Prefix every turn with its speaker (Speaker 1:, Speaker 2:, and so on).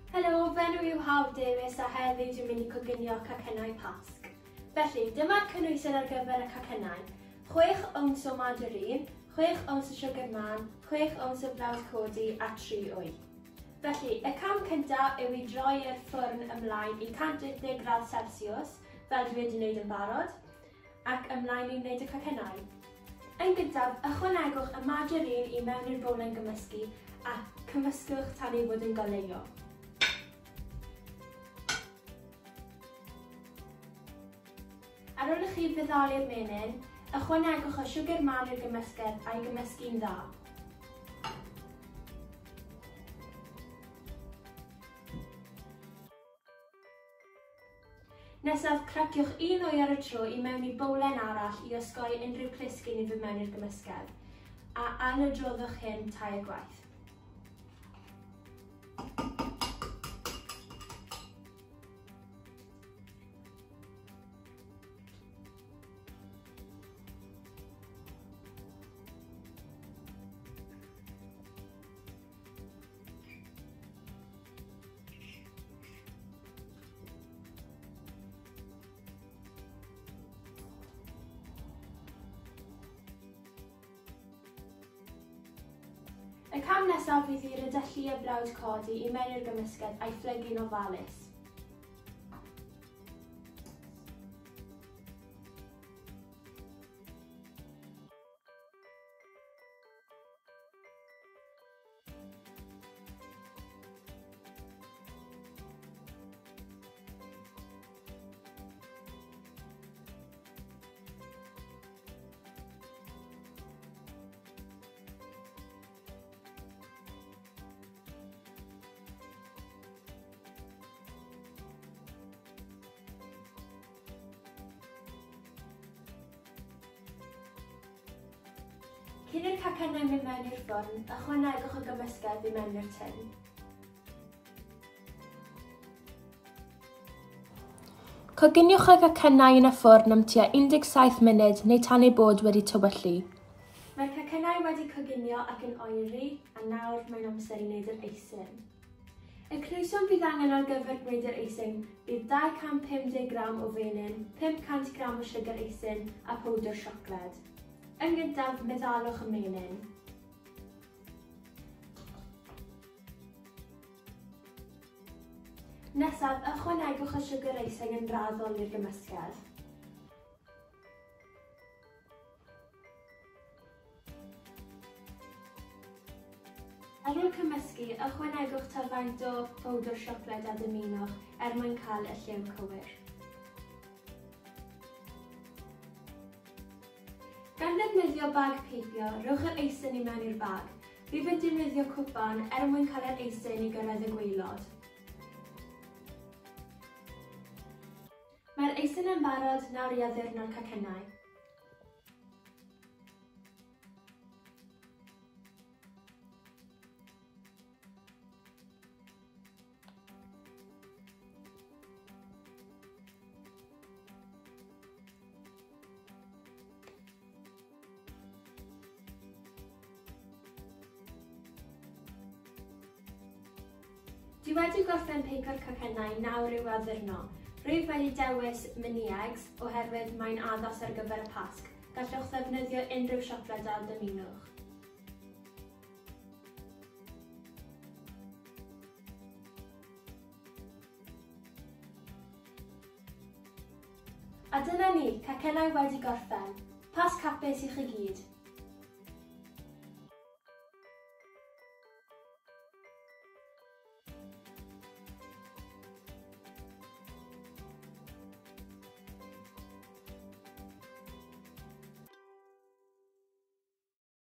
Speaker 1: Helo, fenw yw Hawdd Davies a heddiw dwi'n mynd i coginio cacennau pasg. Felly, dyma'r cynhwysion ar gyfer y cacennau. 6 ounce o margarine, 6 ounce o sugar man, 6 ounce o blawd codi a 3 wy. Felly, y cam cyntaf yw i droi'r ffwrn ymlaen i 180 gradd Celsius, fel dwi wedi wneud yn barod, ac ymlaen i wneud y cacennau. Yn gyntaf, ychwanegwch y margarine i mewn i'r bowl yn gymysgu a cymysgwch tan ei fod yn goleuo. Ar ôl i chi feddalu'r menyn, ychwanegwch y siwgr man i'r gymysgedd a'i gymysgu'n dda. Nesaf, craciwch 1 wy ar y tro i mewn i bowlen arall i osgoi unrhyw plisgyn i fynd mewn i'r gymysgedd, a anadroddwch hyn tair gwaith. Y cam nesaf fydd i rydyllu y blawd codi i mewn i'r gymysgedd a'i phlygu'n ofalus. Cyn i'r cacennau mynd mewn i'r ffwrn, ychwanegwch y gymysgedd i mewn i'r tin. Coginiwch y cacennau yn y ffwrn am tua 17 munud neu tan ei bod wedi tywyllu. Mae'r cacennau wedi coginio ac yn oeri, a nawr mae'n amser i wneud yr eisyn. Y cnwysion bydd angen ar gyfer gwneud yr eisyn bydd 250 gram o fenyn, 500 gram o sugar eisyn a powdr siocled. Yn gyntaf, meddalwch y menyn. Nesaf, ychwanegwch y siwgr eisyn yn raddol i'r gymysgedd. Ar ôl cymysgu, ychwanegwch faint o powdr siocled a dymunwch mwyn cael y lliw cywir. Gan ddefnyddio bag peipio, rhowch yr eisyn i mewn i'r bag. Fi fynd defnyddio cwpan mwyn cael yr eisyn i gyrraedd y gwaelod. Mae'r eisyn yn barod, nawr i addurno'r cacennau. Dwi wedi gorffen peipio'r cacennau, nawr i'w addurno. Rwyf wedi dewis mini eggs oherwydd mae'n addas ar gyfer y pasg. Gallwch ddefnyddio unrhyw siocled a dymunwch. A dyna ni, cacennau wedi gorffen. Pasg hapus i chi gyd.